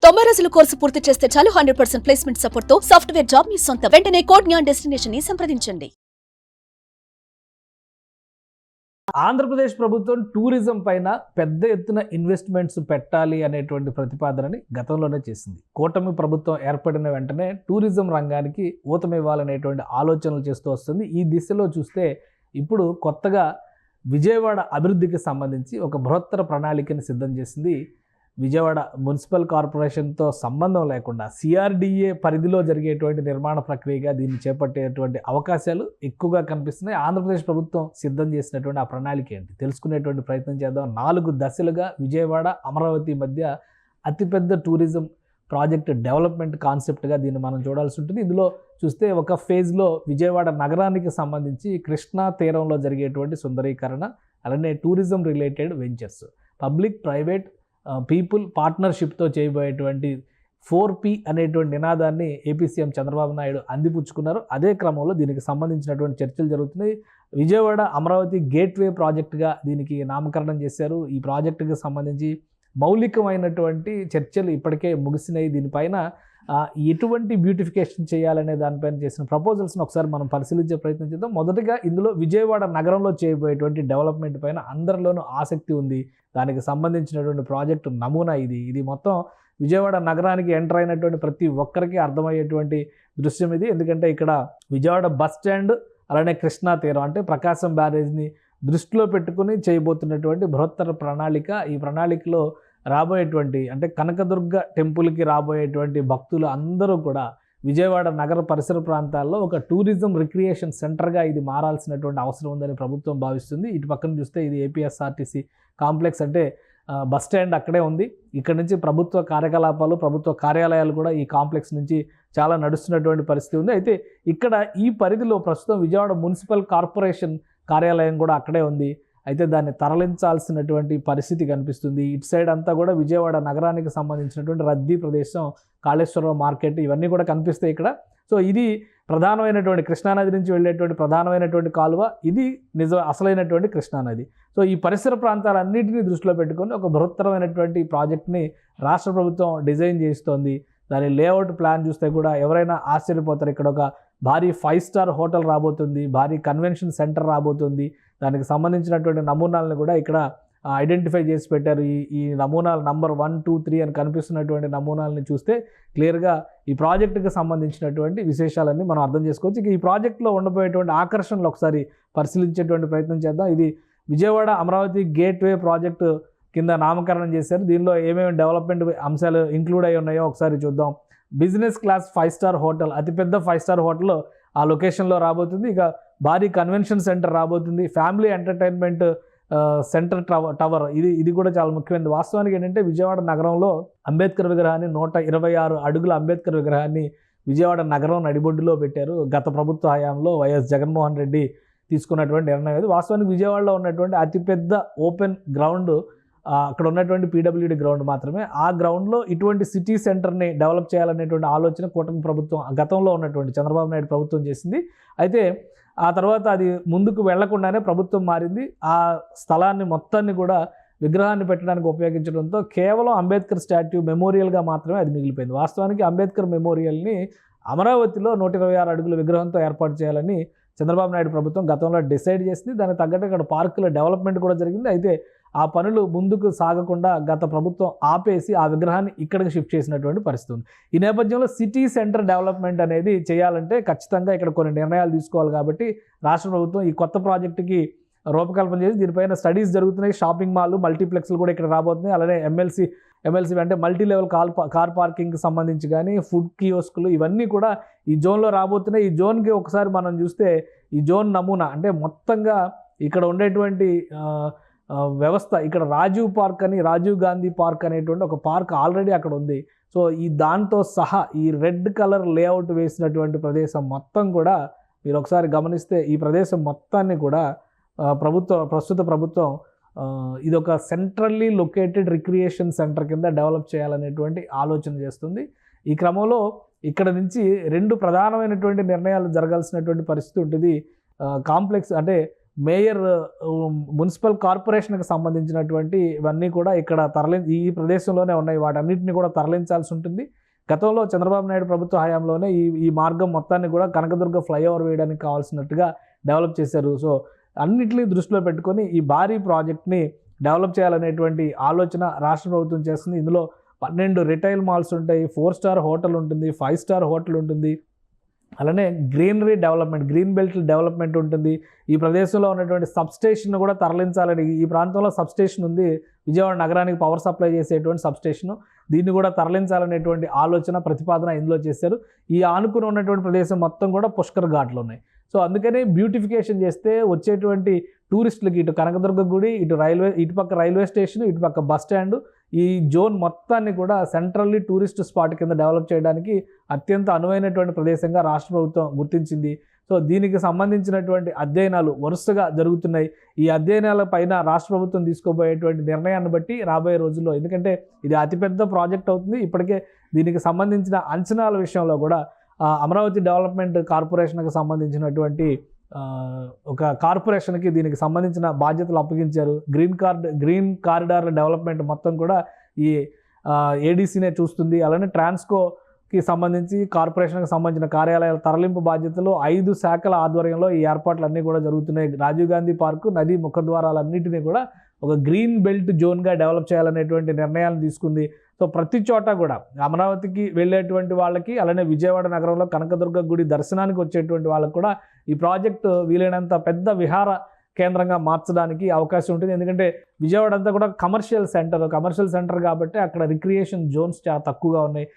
90 రోజుల కోర్సు పూర్తి చేస్తే చాలు 100% ప్లేస్మెంట్ సపోర్ట్ తో సాఫ్ట్వేర్ జాబ్ మీ సొంతం. వెంటనే కోడ్ జ్ఞాన్ డెస్టినేషన్ ని సంప్రదించండి. ఆంధ్రప్రదేశ్ ప్రభుత్వం టూరిజం పైన పెద్ద ఎత్తున ఇన్వెస్ట్మెంట్స్ పెట్టాలి అనేటువంటి ప్రతిపాదనని గతంలోనే చేసింది. కూటమి ప్రభుత్వం ఏర్పడిన వెంటనే టూరిజం రంగానికి ఊతమివ్వాలనేటువంటి ఆలోచనలు చేస్తూ వస్తుంది. ఈ దిశలో చూస్తే ఇప్పుడు కొత్తగా విజయవాడ అభివృద్ధికి సంబంధించి ఒక బృహత్తర ప్రణాళికని సిద్ధం చేసింది. విజయవాడ మున్సిపల్ కార్పొరేషన్తో సంబంధం లేకుండా సిఆర్డిఏ పరిధిలో జరిగేటువంటి నిర్మాణ ప్రక్రియగా దీన్ని చేపట్టేటువంటి అవకాశాలు ఎక్కువగా కనిపిస్తున్నాయి. ఆంధ్రప్రదేశ్ ప్రభుత్వం సిద్ధం చేసినటువంటి ఆ ప్రణాళిక ఏంటి తెలుసుకునేటువంటి ప్రయత్నం చేద్దాం. 4 దశలుగా విజయవాడ అమరావతి మధ్య అతిపెద్ద టూరిజం ప్రాజెక్ట్ డెవలప్మెంట్ కాన్సెప్ట్గా దీన్ని మనం చూడాల్సి ఉంటుంది. ఇందులో చూస్తే ఒక ఫేజ్లో విజయవాడ నగరానికి సంబంధించి కృష్ణా తీరంలో జరిగేటువంటి సుందరీకరణ, అలానే tourism related ventures, public private people పార్ట్నర్షిప్తో చేయబోయేటువంటి 4P అనేటువంటి నినాదాన్ని ఏపీ సీఎం చంద్రబాబు నాయుడు అందిపుచ్చుకున్నారు. అదే క్రమంలో దీనికి సంబంధించినటువంటి చర్చలు జరుగుతున్నాయి. విజయవాడ అమరావతి గేట్వే ప్రాజెక్టుగా దీనికి నామకరణం చేశారు. ఈ ప్రాజెక్టుకి సంబంధించి మౌలికమైనటువంటి చర్చలు ఇప్పటికే ముగిసినాయి. దీనిపైన ఎటువంటి బ్యూటిఫికేషన్ చేయాలనే దానిపైన చేసిన ప్రపోజల్స్ని ఒకసారి మనం పరిశీలించే ప్రయత్నం చేద్దాం. మొదటగా ఇందులో విజయవాడ నగరంలో చేయబోయేటువంటి డెవలప్మెంట్ పైన అందరిలోనూ ఆసక్తి ఉంది. దానికి సంబంధించినటువంటి ప్రాజెక్టు నమూనా ఇది మొత్తం విజయవాడ నగరానికి ఎంటర్ అయినటువంటి ప్రతి ఒక్కరికి అర్థమయ్యేటువంటి దృశ్యం ఇది. ఎందుకంటే ఇక్కడ విజయవాడ బస్ స్టాండ్, అలానే కృష్ణా తీరం అంటే ప్రకాశం బ్యారేజ్ని దృష్టిలో పెట్టుకుని చేయబోతున్నటువంటి బృహత్తర ప్రణాళిక. ఈ ప్రణాళికలో రాబోయేటువంటి అంటే కనకదుర్గ టెంపుల్కి రాబోయేటువంటి భక్తులు అందరూ కూడా విజయవాడ నగర పరిసర ప్రాంతాల్లో ఒక టూరిజం రిక్రియేషన్ సెంటర్గా ఇది మారాల్సినటువంటి అవసరం ఉందని ప్రభుత్వం భావిస్తుంది. ఇటు పక్కన చూస్తే ఇది ఏపీఎస్ఆర్టీసీ కాంప్లెక్స్, అంటే బస్ స్టాండ్ అక్కడే ఉంది. ఇక్కడ నుంచి ప్రభుత్వ కార్యకలాపాలు, ప్రభుత్వ కార్యాలయాలు కూడా ఈ కాంప్లెక్స్ నుంచి చాలా నడుస్తున్నటువంటి పరిస్థితి ఉంది. అయితే ఇక్కడ ఈ పరిధిలో ప్రస్తుతం విజయవాడ మున్సిపల్ కార్పొరేషన్ కార్యాలయం కూడా అక్కడే ఉంది. అయితే దాన్ని తరలించాల్సినటువంటి పరిస్థితి కనిపిస్తుంది. ఇటు సైడ్ అంతా కూడా విజయవాడ నగరానికి సంబంధించినటువంటి రద్దీ ప్రదేశం, కాళేశ్వరం మార్కెట్, ఇవన్నీ కూడా కనిపిస్తాయి ఇక్కడ. సో ఇది ప్రధానమైనటువంటి కృష్ణానది నుంచి వెళ్ళేటువంటి ప్రధానమైనటువంటి కాలువ, ఇది అసలైనటువంటి కృష్ణానది. సో ఈ పరిసర ప్రాంతాలన్నింటినీ దృష్టిలో పెట్టుకొని ఒక బృహత్తరమైనటువంటి ప్రాజెక్ట్ని రాష్ట్ర ప్రభుత్వం డిజైన్ చేస్తోంది. దాని లేఅవుట్ ప్లాన్ చూస్తే కూడా ఎవరైనా ఆశ్చర్యపోతారు. ఇక్కడ ఒక భారీ 5 స్టార్ హోటల్ రాబోతుంది, భారీ కన్వెన్షన్ సెంటర్ రాబోతుంది. దానికి సంబంధించినటువంటి నమూనాలను కూడా ఇక్కడ ఐడెంటిఫై చేసి పెట్టారు. ఈ నమూనాలు నంబర్ 1, 2, 3 అని కనిపిస్తున్నటువంటి నమూనాలని చూస్తే క్లియర్గా ఈ ప్రాజెక్టుకి సంబంధించినటువంటి విశేషాలన్నీ మనం అర్థం చేసుకోవచ్చు. ఇక ఈ ప్రాజెక్టులో ఉండబోయేటువంటి ఆకర్షణలు ఒకసారి పరిశీలించేటువంటి ప్రయత్నం చేద్దాం. ఇది విజయవాడ అమరావతి గేట్వే ప్రాజెక్టు కింద నామకరణం చేశారు. దీనిలో ఏమేమి డెవలప్మెంట్ అంశాలు ఇంక్లూడ్ అయి ఉన్నాయో ఒకసారి చూద్దాం. బిజినెస్ క్లాస్ 5 స్టార్ హోటల్, అతిపెద్ద 5 స్టార్ హోటల్ ఆ లొకేషన్లో రాబోతుంది. ఇక భారీ కన్వెన్షన్ సెంటర్ రాబోతుంది. ఫ్యామిలీ ఎంటర్టైన్మెంట్ సెంటర్ టవర్, ఇది కూడా చాలా ముఖ్యమైనది. వాస్తవానికి ఏంటంటే విజయవాడ నగరంలో అంబేద్కర్ విగ్రహాన్ని 126 అడుగుల అంబేద్కర్ విగ్రహాన్ని విజయవాడ నగరం నడిబొడ్డులో పెట్టారు. గత ప్రభుత్వ హయాంలో వైఎస్ జగన్మోహన్ రెడ్డి తీసుకున్నటువంటి నిర్ణయం ఇది. వాస్తవానికి విజయవాడలో ఉన్నటువంటి అతిపెద్ద ఓపెన్ గ్రౌండ్ అక్కడ ఉన్నటువంటి పీడబ్ల్యూడీ గ్రౌండ్ మాత్రమే. ఆ గ్రౌండ్లో ఇటువంటి సిటీ సెంటర్ని డెవలప్ చేయాలనేటువంటి ఆలోచన కూటమి ప్రభుత్వం గతంలో ఉన్నటువంటి చంద్రబాబు నాయుడు ప్రభుత్వం చేసింది. అయితే ఆ తర్వాత అది ముందుకు వెళ్లకుండానే ప్రభుత్వం మారింది. ఆ స్థలాన్ని మొత్తాన్ని కూడా విగ్రహాన్ని పెట్టడానికి ఉపయోగించడంతో కేవలం అంబేద్కర్ స్టాట్యూ మెమోరియల్గా మాత్రమే అది మిగిలిపోయింది. వాస్తవానికి అంబేద్కర్ మెమోరియల్ని అమరావతిలో 126 అడుగుల విగ్రహంతో ఏర్పాటు చేయాలని చంద్రబాబు నాయుడు ప్రభుత్వం గతంలో డిసైడ్ చేసింది. దానికి తగ్గట్టు ఇక్కడ పార్కుల డెవలప్మెంట్ కూడా జరిగింది. అయితే ఆ పనులు ముందుకు సాగకుండా గత ప్రభుత్వం ఆపేసి ఆ విగ్రహాన్ని ఇక్కడికి షిఫ్ట్ చేసినటువంటి పరిస్థితి ఉంది. ఈ నేపథ్యంలో సిటీ సెంటర్ డెవలప్మెంట్ అనేది చేయాలంటే ఖచ్చితంగా ఇక్కడ కొన్ని నిర్ణయాలు తీసుకోవాలి. కాబట్టి రాష్ట్ర ప్రభుత్వం ఈ కొత్త ప్రాజెక్టుకి రూపకల్పన చేసి దీనిపైన స్టడీస్ జరుగుతున్నాయి. షాపింగ్ మాల్, మల్టీప్లెక్స్లు కూడా ఇక్కడ రాబోతున్నాయి. అలానే ఎమ్మెల్సీ అంటే మల్టీ లెవెల్ కార్ పార్కింగ్కి సంబంధించి కానీ ఫుడ్ కియోస్కులు, ఇవన్నీ కూడా ఈ జోన్లో రాబోతున్నాయి. ఈ జోన్కి ఒకసారి మనం చూస్తే ఈ జోన్ నమూనా అంటే మొత్తంగా ఇక్కడ ఉండేటువంటి వ్యవస్థ, ఇక్కడ రాజీవ్ గాంధీ పార్క్ అనేటువంటి ఒక పార్క్ ఆల్రెడీ అక్కడ ఉంది. సో ఈ దాంతో సహా ఈ రెడ్ కలర్ లేఅవుట్ వేసినటువంటి ప్రదేశం మొత్తం కూడా మీరు ఒకసారి గమనిస్తే ఈ ప్రదేశం మొత్తాన్ని కూడా ప్రస్తుత ప్రభుత్వం ఇది ఒక సెంట్రల్లీ లొకేటెడ్ రిక్రియేషన్ సెంటర్ కింద డెవలప్ చేయాలనేటువంటి ఆలోచన చేస్తుంది. ఈ క్రమంలో ఇక్కడ నుంచి 2 ప్రధానమైనటువంటి నిర్ణయాలు జరగాల్సినటువంటి పరిస్థితి ఉంటుంది. కాంప్లెక్స్ అంటే మేయర్ మున్సిపల్ కార్పొరేషన్కి సంబంధించినటువంటి ఇవన్నీ కూడా ఇక్కడ ఈ ప్రదేశంలోనే ఉన్నాయి. వాటన్నిటిని కూడా తరలించాల్సి ఉంటుంది. గతంలో చంద్రబాబు నాయుడు ప్రభుత్వ హయాంలోనే ఈ మార్గం మొత్తాన్ని కూడా కనకదుర్గ ఫ్లైఓవర్ వేయడానికి కావాల్సినట్టుగా డెవలప్ చేశారు. సో అన్నిటినీ దృష్టిలో పెట్టుకొని ఈ భారీ ప్రాజెక్ట్ని డెవలప్ చేయాలనేటువంటి ఆలోచన రాష్ట్ర ప్రభుత్వం చేస్తుంది. ఇందులో 12 రిటైల్ మాల్స్ ఉంటాయి, 4 స్టార్ హోటల్ ఉంటుంది, 5 స్టార్ హోటల్ ఉంటుంది, అలానే greenery development, green belt development ఉంటుంది. ఈ ప్రదేశంలో ఉన్నటువంటి సబ్స్టేషన్ కూడా తరలించాలని, ఈ ప్రాంతంలో సబ్స్టేషన్ ఉంది, విజయవాడ నగరానికి పవర్ సప్లై చేసేటువంటి సబ్స్టేషను, దీన్ని కూడా తరలించాలనేటువంటి ఆలోచన ప్రతిపాదన ఇందులో చేశారు. ఈ ఆనుకుని ఉన్నటువంటి ప్రదేశం మొత్తం కూడా పుష్కర్ ఘాట్లు ఉన్నాయి. సో అందుకనే బ్యూటిఫికేషన్ చేస్తే వచ్చేటువంటి టూరిస్టులకి ఇటు కనకదుర్గ గుడి, ఇటుపక్క రైల్వే స్టేషన్, ఇటుపక్క బస్ స్టాండ్, ఈ జోన్ మొత్తాన్ని కూడా సెంట్రల్లీ టూరిస్ట్ స్పాట్ కింద డెవలప్ చేయడానికి అత్యంత అనువైనటువంటి ప్రదేశంగా రాష్ట్ర ప్రభుత్వం గుర్తించింది. సో దీనికి సంబంధించినటువంటి అధ్యయనాలు వరుసగా జరుగుతున్నాయి. ఈ అధ్యయనాల పైన రాష్ట్ర ప్రభుత్వం తీసుకోబోయేటువంటి నిర్ణయాన్ని బట్టి రాబోయే రోజుల్లో, ఎందుకంటే ఇది అతిపెద్ద ప్రాజెక్ట్ అవుతుంది, ఇప్పటికే దీనికి సంబంధించిన అంచనాల విషయంలో కూడా అమరావతి డెవలప్మెంట్ కార్పొరేషన్కి సంబంధించినటువంటి ఒక కార్పొరేషన్కి దీనికి సంబంధించిన బాధ్యతలు అప్పగించారు. గ్రీన్ కారిడార్ల డెవలప్మెంట్ మొత్తం కూడా ఈ ఏడీసీనే చూస్తుంది. అలానే ట్రాన్స్కోకి సంబంధించి కార్పొరేషన్కి సంబంధించిన కార్యాలయాల తరలింపు బాధ్యతలు 5 శాఖల ఆధ్వర్యంలో ఈ ఏర్పాట్లన్నీ కూడా జరుగుతున్నాయి. రాజీవ్ గాంధీ పార్కు, నదీ ముఖద్వారాలన్నింటినీ కూడా ఒక గ్రీన్ బెల్ట్ జోన్గా డెవలప్ చేయాలనేటువంటి నిర్ణయాలు తీసుకుంది. సో ప్రతి చోట కూడా అమరావతికి వెళ్ళేటువంటి వాళ్ళకి, అలానే విజయవాడ నగరంలో కనకదుర్గ గుడి దర్శనానికి వచ్చేటువంటి వాళ్ళకి కూడా ఈ ప్రాజెక్టు వీలైనంత పెద్ద విహార కేంద్రంగా మార్చడానికి అవకాశం ఉంటుంది. ఎందుకంటే విజయవాడ అంతా కూడా కమర్షియల్ సెంటర్ కాబట్టి అక్కడ రిక్రియేషన్ జోన్స్ చాలా తక్కువగా ఉన్నాయి.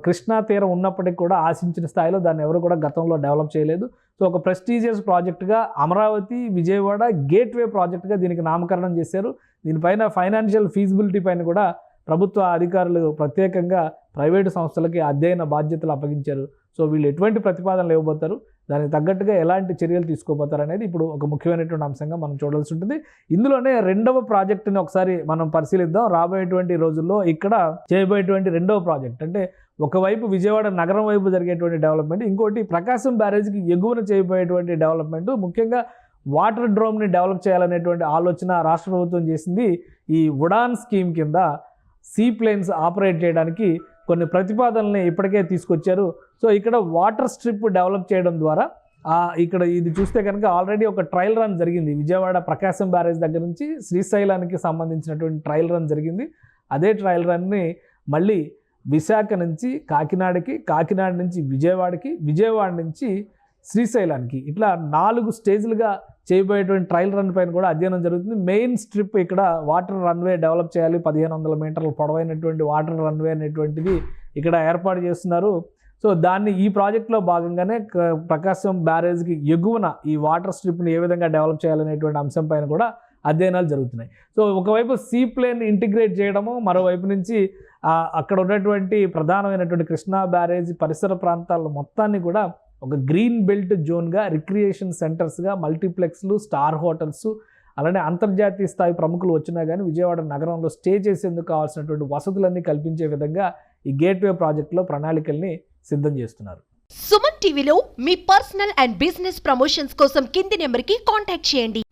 కృష్ణా తీరం ఉన్నప్పటికీ కూడా ఆశించిన స్థాయిలో దాన్ని ఎవరు కూడా గతంలో డెవలప్ చేయలేదు. సో ఒక ప్రెస్టీజియస్ ప్రాజెక్టుగా అమరావతి విజయవాడ గేట్వే ప్రాజెక్టుగా దీనికి నామకరణం చేశారు. దీనిపైన ఫైనాన్షియల్ ఫీజిబిలిటీ పైన కూడా ప్రభుత్వ అధికారులు ప్రత్యేకంగా ప్రైవేటు సంస్థలకి అధ్యయన బాధ్యతలు అప్పగించారు. సో వీళ్ళు ఎటువంటి ప్రతిపాదనలు ఇవ్వబోతారు, దానికి తగ్గట్టుగా ఎలాంటి చర్యలు తీసుకోబోతారు అనేది ఇప్పుడు ఒక ముఖ్యమైనటువంటి అంశంగా మనం చూడాల్సి ఉంటుంది. ఇందులోనే రెండవ ప్రాజెక్టుని ఒకసారి మనం పరిశీలిద్దాం. రాబోయేటువంటి రోజుల్లో ఇక్కడ చేయబోయేటువంటి రెండవ ప్రాజెక్ట్ అంటే ఒకవైపు విజయవాడ నగరం వైపు జరిగేటువంటి డెవలప్మెంట్, ఇంకోటి ప్రకాశం బ్యారేజ్కి ఎగువన చేయబోయేటువంటి డెవలప్మెంట్, ముఖ్యంగా వాటర్ డ్రోమ్ని డెవలప్ చేయాలనేటువంటి ఆలోచన రాష్ట్ర ప్రభుత్వం చేసింది. ఈ ఉడాన్ స్కీమ్ కింద సీ ప్లేన్స్ ఆపరేట్ చేయడానికి కొన్ని ప్రతిపాదనల్ని ఇప్పటికే తీసుకొచ్చారు. సో ఇక్కడ వాటర్ స్ట్రిప్ డెవలప్ చేయడం ద్వారా ఇక్కడ ఇది చూస్తే కనుక ఆల్రెడీ ఒక ట్రయల్ రన్ జరిగింది. విజయవాడ ప్రకాశం బ్యారేజ్ దగ్గర నుంచి శ్రీశైలానికి సంబంధించినటువంటి ట్రయల్ రన్ జరిగింది. అదే ట్రయల్ రన్ని మళ్ళీ విశాఖ నుంచి కాకినాడకి, కాకినాడ నుంచి విజయవాడకి, విజయవాడ నుంచి శ్రీశైలానికి, ఇట్లా 4 స్టేజ్లుగా చేయబోయేటువంటి ట్రయల్ రన్ పైన కూడా అధ్యయనం జరుగుతుంది. మెయిన్ స్ట్రిప్ ఇక్కడ వాటర్ రన్వే డెవలప్ చేయాలి. 1500 మీటర్ల పొడవైనటువంటి వాటర్ రన్వే అనేటువంటిది ఇక్కడ ఏర్పాటు చేస్తున్నారు. సో దాన్ని ఈ ప్రాజెక్టులో భాగంగానే ప్రకాశం బ్యారేజ్కి ఎగువన ఈ వాటర్ స్ట్రిప్ని ఏ విధంగా డెవలప్ చేయాలనేటువంటి అంశం పైన కూడా అధ్యయనాలు జరుగుతున్నాయి. సో ఒకవైపు సీ ప్లేన్ ఇంటిగ్రేట్ చేయడము, మరోవైపు నుంచి అక్కడ ఉన్నటువంటి ప్రధానమైనటువంటి కృష్ణా బ్యారేజ్ పరిసర ప్రాంతాల మొత్తాన్ని కూడా ఒక గ్రీన్ బెల్ట్ జోన్గా, రిక్రియేషన్ సెంటర్స్గా, మల్టీప్లెక్స్లు, స్టార్ హోటల్స్, అలానే అంతర్జాతీయ స్థాయి ప్రముఖులు వచ్చినా కానీ విజయవాడ నగరంలో స్టే చేసేందుకు కావాల్సినటువంటి వసతులన్నీ కల్పించే విధంగా ఈ గేట్వే ప్రాజెక్టులో ప్రణాళికల్ని సిద్ధం చేస్తున్నారు. సుమన్ టీవీలో మీ పర్సనల్ అండ్ బిజినెస్ ప్రమోషన్స్ కోసం కింది నెంబర్కి కాంటాక్ట్ చేయండి.